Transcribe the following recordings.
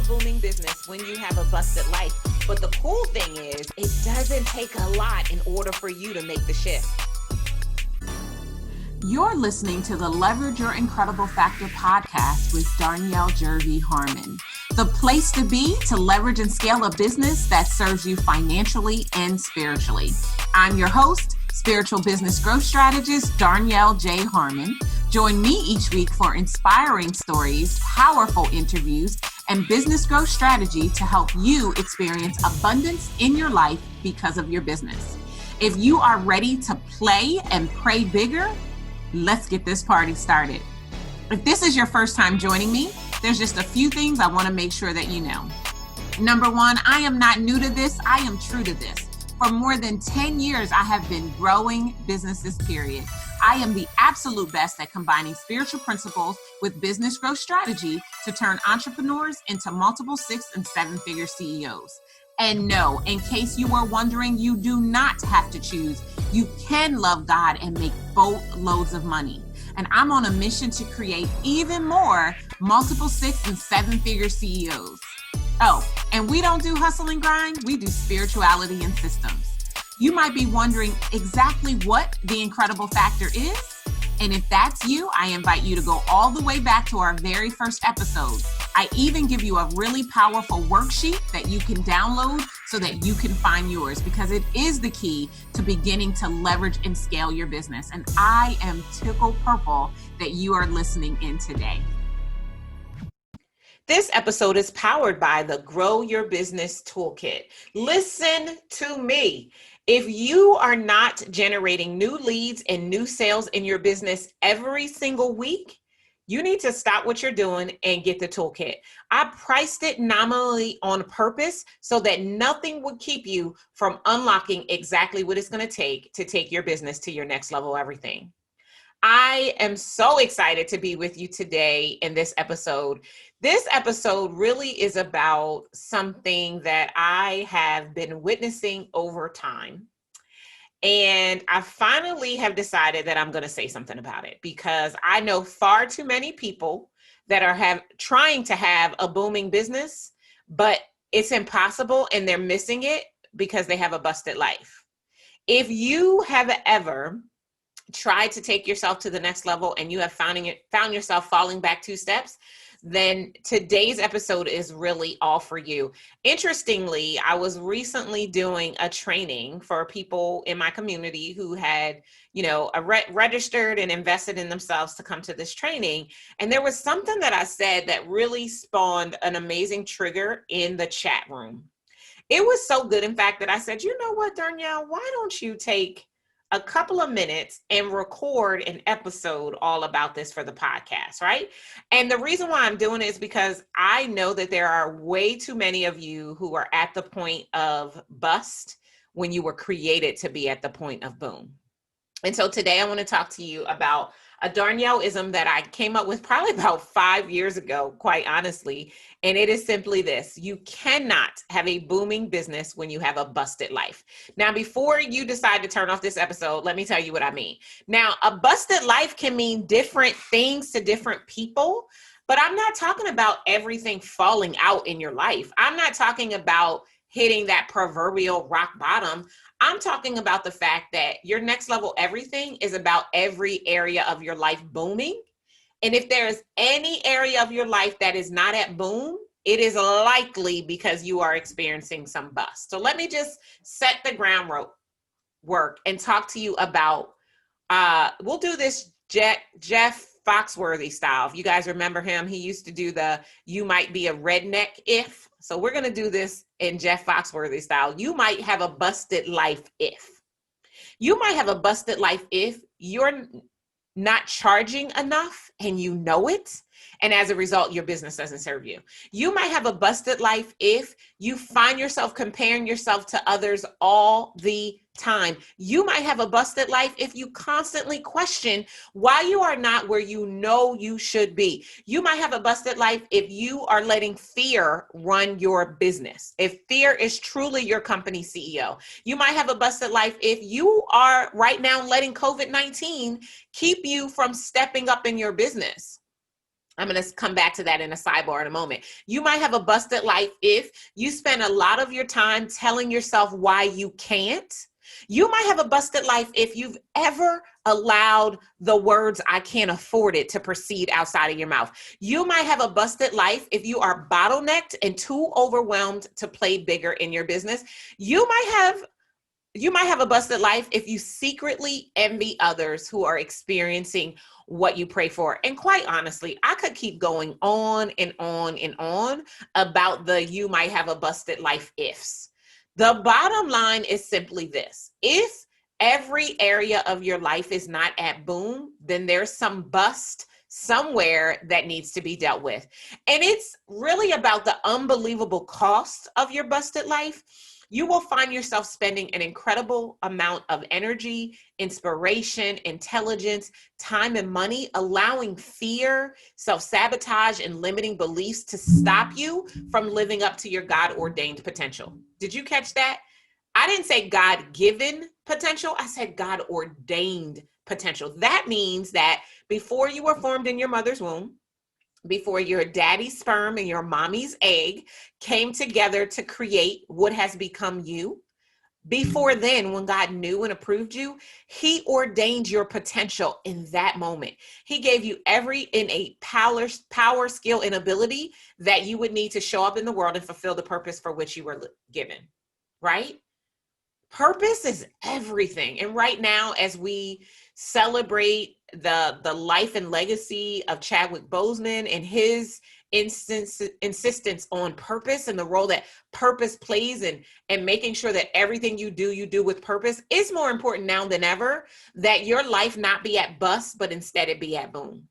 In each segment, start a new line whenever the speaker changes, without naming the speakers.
booming business when you have a busted life. But the cool thing is, it doesn't take a lot in order for you to make the shift.
You're listening to the Leverage Your Incredible Factor podcast with Darnyelle Jervey Harmon, the place to be to leverage and scale a business that serves you financially and spiritually. I'm your host, spiritual business growth strategist Darnyelle J. Harmon. Join me each week for inspiring stories, powerful interviews, and business growth strategy to help you experience abundance in your life because of your business. If you are ready to play and pray bigger, let's get this party started. If this is your first time joining me, there's just a few things I want to make sure that you know. Number one, I am not new to this. I am true to this. For more than 10 years, I have been growing businesses, period. I am the absolute best at combining spiritual principles with business growth strategy to turn entrepreneurs into multiple 6- and 7-figure CEOs. And no, in case you were wondering, you do not have to choose. You can love God and make boatloads of money. And I'm on a mission to create even more multiple 6- and 7-figure CEOs. Oh, and we don't do hustle and grind. We do spirituality and systems. You might be wondering exactly what the incredible factor is. And if that's you, I invite you to go all the way back to our very first episode. I even give you a really powerful worksheet that you can download so that you can find yours, because it is the key to beginning to leverage and scale your business. And I am tickled purple that you are listening in today.
This episode is powered by the Grow Your Business Toolkit. Listen to me. If you are not generating new leads and new sales in your business every single week, you need to stop what you're doing and get the toolkit. I priced it nominally on purpose so that nothing would keep you from unlocking exactly what it's going to take your business to your next level everything. I am so excited to be with you today in this episode. This episode really is about something that I have been witnessing over time. And I finally have decided that I'm going to say something about it, because I know far too many people that are trying to have a booming business, but it's impossible and they're missing it because they have a busted life. If you have ever tried to take yourself to the next level and you have found yourself falling back 2 steps, then today's episode is really all for you. Interestingly, I was recently doing a training for people in my community who had, registered and invested in themselves to come to this training. And there was something that I said that really spawned an amazing trigger in the chat room. It was so good, in fact, that I said, you know what, Darnyelle, why don't you take a couple of minutes and record an episode all about this for the podcast, right? And the reason why I'm doing it is because I know that there are way too many of you who are at the point of bust when you were created to be at the point of boom. And so today I want to talk to you about a Darnyelle-ism that I came up with probably about 5 years ago, quite honestly. And it is simply this: you cannot have a booming business when you have a busted life. Now, before you decide to turn off this episode, let me tell you what I mean. Now, a busted life can mean different things to different people, but I'm not talking about everything falling out in your life. I'm not talking about hitting that proverbial rock bottom. I'm talking about the fact that your next level everything is about every area of your life booming. And if there's any area of your life that is not at boom, it is likely because you are experiencing some bust. So let me just set the groundwork and talk to you about, we'll do this Jeff Foxworthy style. If you guys remember him, he used to do the "you might be a redneck if." So we're going to do this in Jeff Foxworthy style. You might have a busted life if. You might have a busted life if you're not charging enough and you know it. And as a result, your business doesn't serve you. You might have a busted life if you find yourself comparing yourself to others all the time. You might have a busted life if you constantly question why you are not where you know you should be. You might have a busted life if you are letting fear run your business. If fear is truly your company CEO. You might have a busted life if you are right now letting COVID-19 keep you from stepping up in your business. I'm going to come back to that in a sidebar in a moment. You might have a busted life if you spend a lot of your time telling yourself why you can't. You might have a busted life if you've ever allowed the words, I can't afford it, to proceed outside of your mouth. You might have a busted life if you are bottlenecked and too overwhelmed to play bigger in your business. You might have a busted life if you secretly envy others who are experiencing what you pray for. And quite honestly, I could keep going on and on and on about the you might have a busted life ifs. The bottom line is simply this. If every area of your life is not at boom, then there's some bust somewhere that needs to be dealt with. And it's really about the unbelievable cost of your busted life. You will find yourself spending an incredible amount of energy, inspiration, intelligence, time, and money allowing fear, self-sabotage, and limiting beliefs to stop you from living up to your God-ordained potential. Did you catch that? I didn't say God-given potential. I said God-ordained potential. That means that before you were formed in your mother's womb, before your daddy's sperm and your mommy's egg came together to create what has become you, before then, when God knew and approved you, he ordained your potential in that moment. He gave you every innate power, skill, and ability that you would need to show up in the world and fulfill the purpose for which you were given, right? Purpose is everything. And right now, as we celebrate the life and legacy of Chadwick Boseman and his insistence on purpose and the role that purpose plays and making sure that everything you do with purpose, is more important now than ever that your life not be at bust, but instead it be at boom.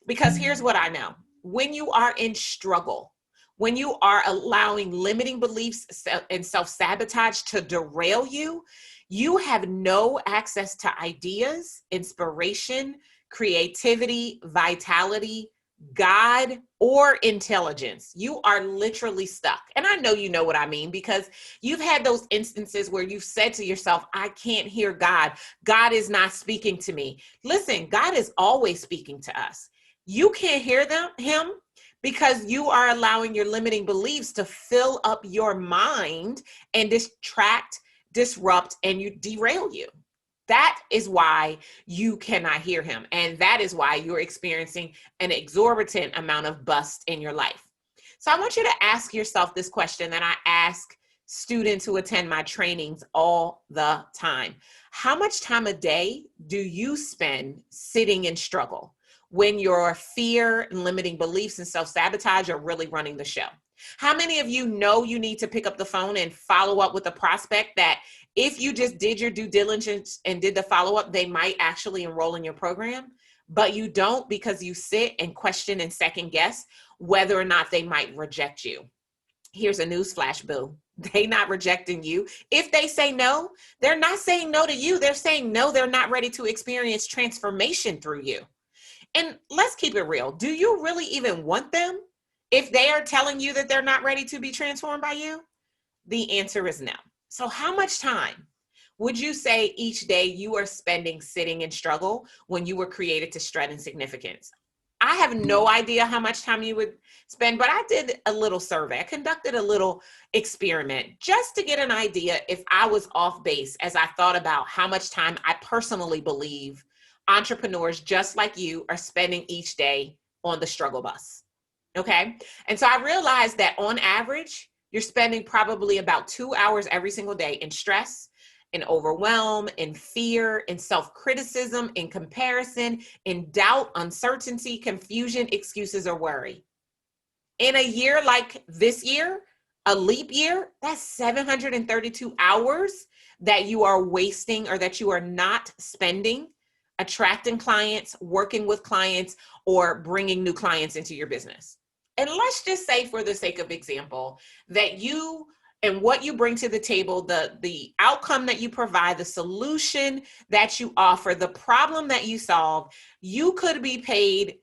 Because here's what I know. When you are in struggle, when you are allowing limiting beliefs and self-sabotage to derail you, you have no access to ideas, inspiration, creativity, vitality, God, or intelligence. You are literally stuck. And I know you know what I mean, because you've had those instances where you've said to yourself, I can't hear God. God is not speaking to me. Listen, God is always speaking to us. You can't hear him because you are allowing your limiting beliefs to fill up your mind and distract, disrupt, and you derail you. That is why you cannot hear him. And that is why you're experiencing an exorbitant amount of bust in your life. So I want you to ask yourself this question that I ask students who attend my trainings all the time. How much time a day do you spend sitting in struggle when your fear and limiting beliefs and self-sabotage are really running the show? How many of you know you need to pick up the phone and follow up with a prospect that if you just did your due diligence and did the follow-up, they might actually enroll in your program, but you don't because you sit and question and second guess whether or not they might reject you? Here's a newsflash, boo. They're not rejecting you. If they say no, they're not saying no to you. They're saying no, they're not ready to experience transformation through you. And let's keep it real. Do you really even want them if they are telling you that they're not ready to be transformed by you? The answer is no. So how much time would you say each day you are spending sitting in struggle when you were created to strut in significance? I have no idea how much time you would spend, but I did a little survey. I conducted a little experiment just to get an idea if I was off base as I thought about how much time I personally believe entrepreneurs just like you are spending each day on the struggle bus. Okay. And so I realized that on average, you're spending probably about 2 hours every single day in stress, in overwhelm, in fear, in self-criticism, in comparison, in doubt, uncertainty, confusion, excuses, or worry. In a year like this year, a leap year, that's 732 hours that you are wasting or that you are not spending attracting clients, working with clients, or bringing new clients into your business. And let's just say, for the sake of example, that you and what you bring to the table, the outcome that you provide, the solution that you offer, the problem that you solve, you could be paid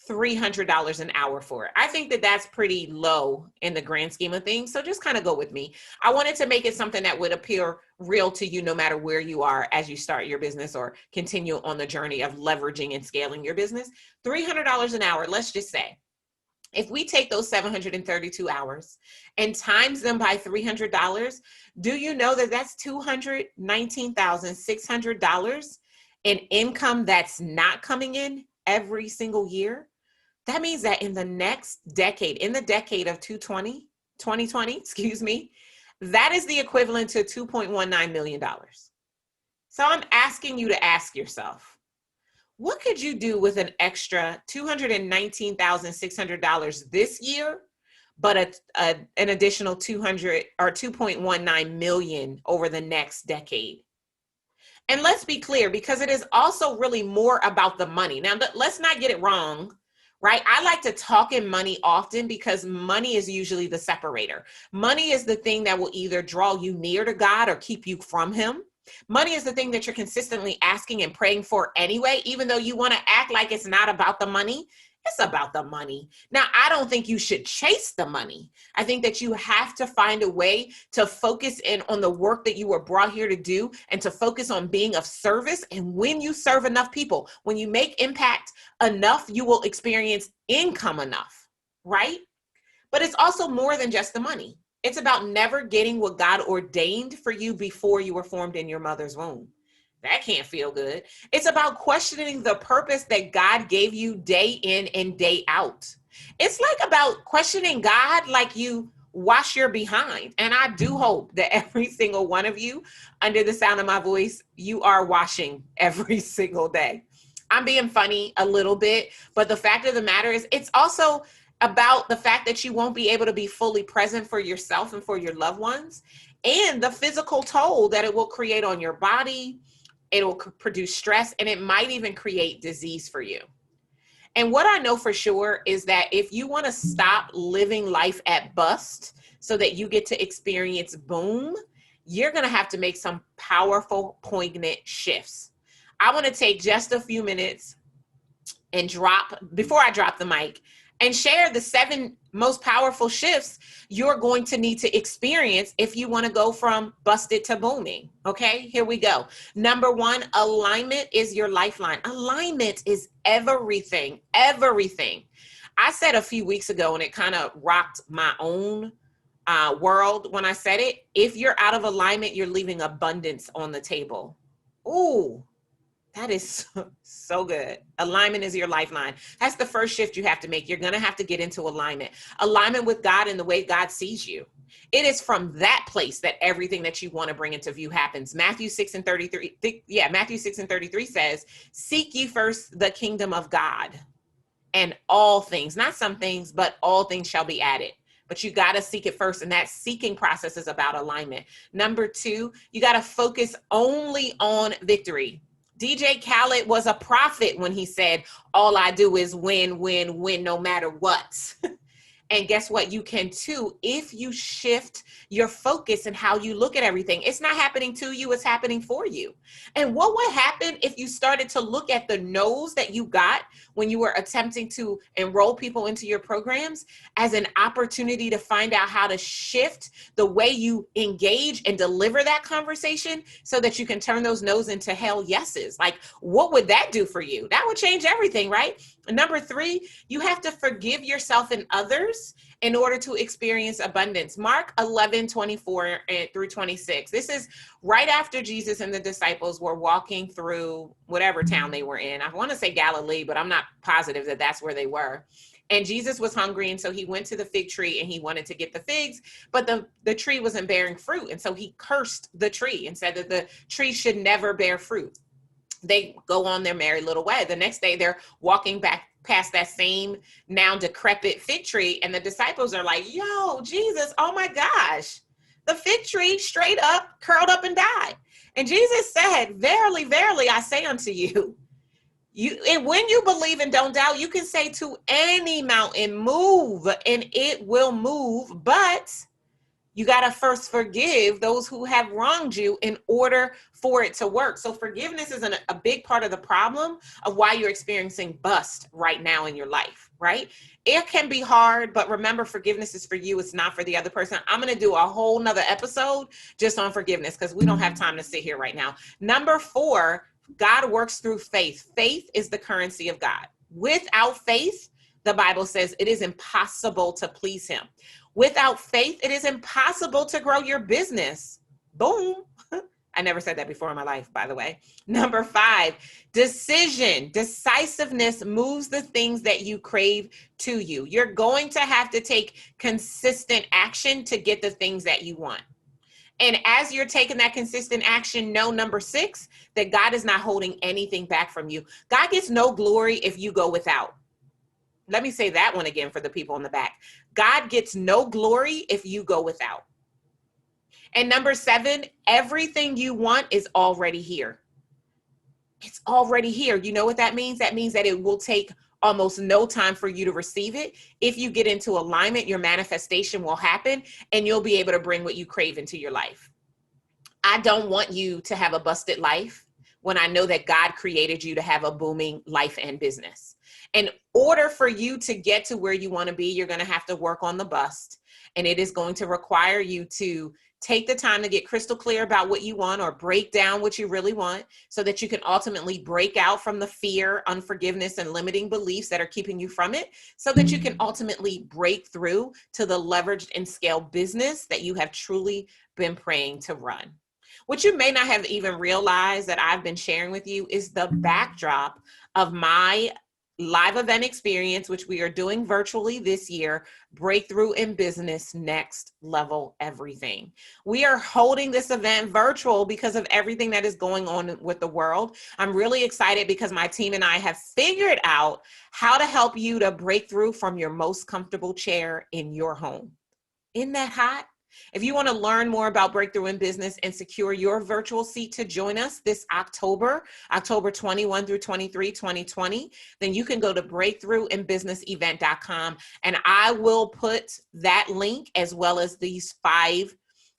$300 an hour for it. I think that that's pretty low in the grand scheme of things. So just kind of go with me. I wanted to make it something that would appear real to you no matter where you are as you start your business or continue on the journey of leveraging and scaling your business. $300 an hour, let's just say. If we take those 732 hours and times them by $300, do you know that that's $219,600 in income that's not coming in every single year? That means that in the next decade, in the decade of 2020, excuse me, that is the equivalent to $2.19 million. So I'm asking you to ask yourself, what could you do with an extra $219,600 this year, but an additional 200 or 2.19 million over the next decade? And let's be clear, because it is also really more about the money. Now, let's not get it wrong, right? I like to talk in money often because money is usually the separator. Money is the thing that will either draw you near to God or keep you from him. Money is the thing that you're consistently asking and praying for anyway, even though you want to act like it's not about the money. It's about the money. Now, I don't think you should chase the money. I think that you have to find a way to focus in on the work that you were brought here to do and to focus on being of service. And when you serve enough people, when you make impact enough, you will experience income enough, right? But it's also more than just the money. It's about never getting what God ordained for you before you were formed in your mother's womb. That can't feel good. It's about questioning the purpose that God gave you day in and day out. It's like about questioning God like you wash your behind. And I do hope that every single one of you, under the sound of my voice, you are washing every single day. I'm being funny a little bit, but the fact of the matter is it's also about the fact that you won't be able to be fully present for yourself and for your loved ones, and the physical toll that it will create on your body. It will produce stress, and it might even create disease for you. And what I know for sure is that if you want to stop living life at bust so that you get to experience boom, you're going to have to make some powerful, poignant shifts. I want to take just a few minutes and before I drop the mic, and share the 7 most powerful shifts you're going to need to experience if you want to go from busted to booming. Okay, here we go. Number 1, alignment is your lifeline. Alignment is everything, everything. I said a few weeks ago, and it kind of rocked my own world when I said it. If you're out of alignment, you're leaving abundance on the table. Ooh. That is so good. Alignment is your lifeline. That's the first shift you have to make. You're going to have to get into alignment. Alignment with God and the way God sees you. It is from that place that everything that you want to bring into view happens. Matthew 6:33 says, seek ye first the kingdom of God, and all things, not some things, but all things shall be added. But you got to seek it first. And that seeking process is about alignment. Number 2, you got to focus only on victory. DJ Khaled was a prophet when he said, all I do is win, win, win, no matter what. And guess what? You can too, if you shift your focus and how you look at everything. It's not happening to you, it's happening for you. And what would happen if you started to look at the no's that you got when you were attempting to enroll people into your programs as an opportunity to find out how to shift the way you engage and deliver that conversation so that you can turn those no's into hell yeses? Like, what would that do for you? That would change everything, right? Number 3, you have to forgive yourself and others in order to experience abundance. Mark 11:24-26. This is right after Jesus and the disciples were walking through whatever town they were in. I want to say Galilee, but I'm not positive that that's where they were. And Jesus was hungry, and so he went to the fig tree and he wanted to get the figs, but the tree wasn't bearing fruit. And so he cursed the tree and said that the tree should never bear fruit. They go on their merry little way. The next day they're walking back past that same now decrepit fig tree, and the disciples are like, yo, Jesus, oh my gosh, the fig tree straight up curled up and died. And Jesus said, verily, verily, I say unto you, and when you believe and don't doubt, you can say to any mountain, move, and it will move. But you got to first forgive those who have wronged you in order for it to work. So forgiveness is a big part of the problem of why you're experiencing bust right now in your life, right? It can be hard, but remember, forgiveness is for you. It's not for the other person. I'm going to do a whole nother episode just on forgiveness because we don't have time to sit here right now. Number 4, God works through faith. Faith is the currency of God. Without faith, the Bible says it is impossible to please him. Without faith, it is impossible to grow your business. Boom. I never said that before in my life, by the way. Number 5, decision. Decisiveness moves the things that you crave to you. You're going to have to take consistent action to get the things that you want. And as you're taking that consistent action, know, number 6, that God is not holding anything back from you. God gets no glory if you go without. Let me say that one again for the people in the back. God gets no glory if you go without. And number 7, everything you want is already here. It's already here. You know what that means? That means that it will take almost no time for you to receive it. If you get into alignment, your manifestation will happen and you'll be able to bring what you crave into your life. I don't want you to have a busted life when I know that God created you to have a booming life and business. In order for you to get to where you want to be, you're going to have to work on the bust. And it is going to require you to take the time to get crystal clear about what you want, or break down what you really want, so that you can ultimately break out from the fear, unforgiveness, and limiting beliefs that are keeping you from it, so that you can ultimately break through to the leveraged and scale business that you have truly been praying to run. What you may not have even realized that I've been sharing with you is the backdrop of my live event experience, which we are doing virtually this year, Breakthrough in Business, Next Level Everything. We are holding this event virtual because of everything that is going on with the world. I'm really excited because my team and I have figured out how to help you to break through from your most comfortable chair in your home. Isn't that hot? If you want to learn more about Breakthrough in Business and secure your virtual seat to join us this October 21 through 23, 2020, then you can go to breakthroughinbusinessevent.com, and I will put that link as well as these 5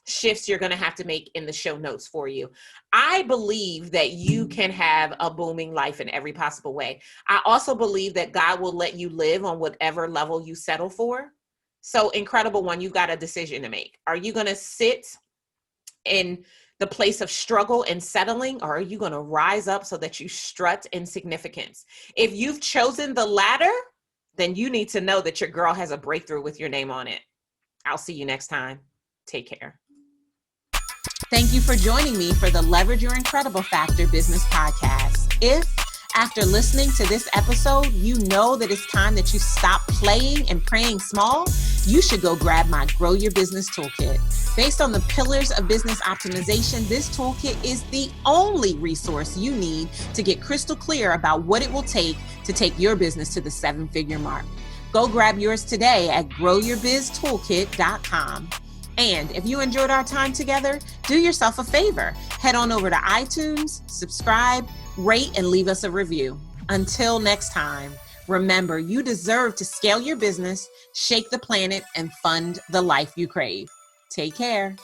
shifts you're going to have to make in the show notes for you. I believe that you can have a booming life in every possible way. I also believe that God will let you live on whatever level you settle for. So, incredible one, you've got a decision to make. Are you going to sit in the place of struggle and settling, or are you going to rise up so that you strut in significance? If you've chosen the latter, then you need to know that your girl has a breakthrough with your name on it. I'll see you next time. Take care. Thank you for joining me for the Leverage Your Incredible Factor Business Podcast. If after listening to this episode, you know that it's time that you stop playing and praying small, you should go grab my Grow Your Business Toolkit. Based on the pillars of business optimization, this toolkit is the only resource you need to get crystal clear about what it will take to take your business to the 7-figure mark. Go grab yours today at growyourbiztoolkit.com. And if you enjoyed our time together, do yourself a favor. Head on over to iTunes, subscribe, rate, and leave us a review. Until next time, remember, you deserve to scale your business, shake the planet, and fund the life you crave. Take care.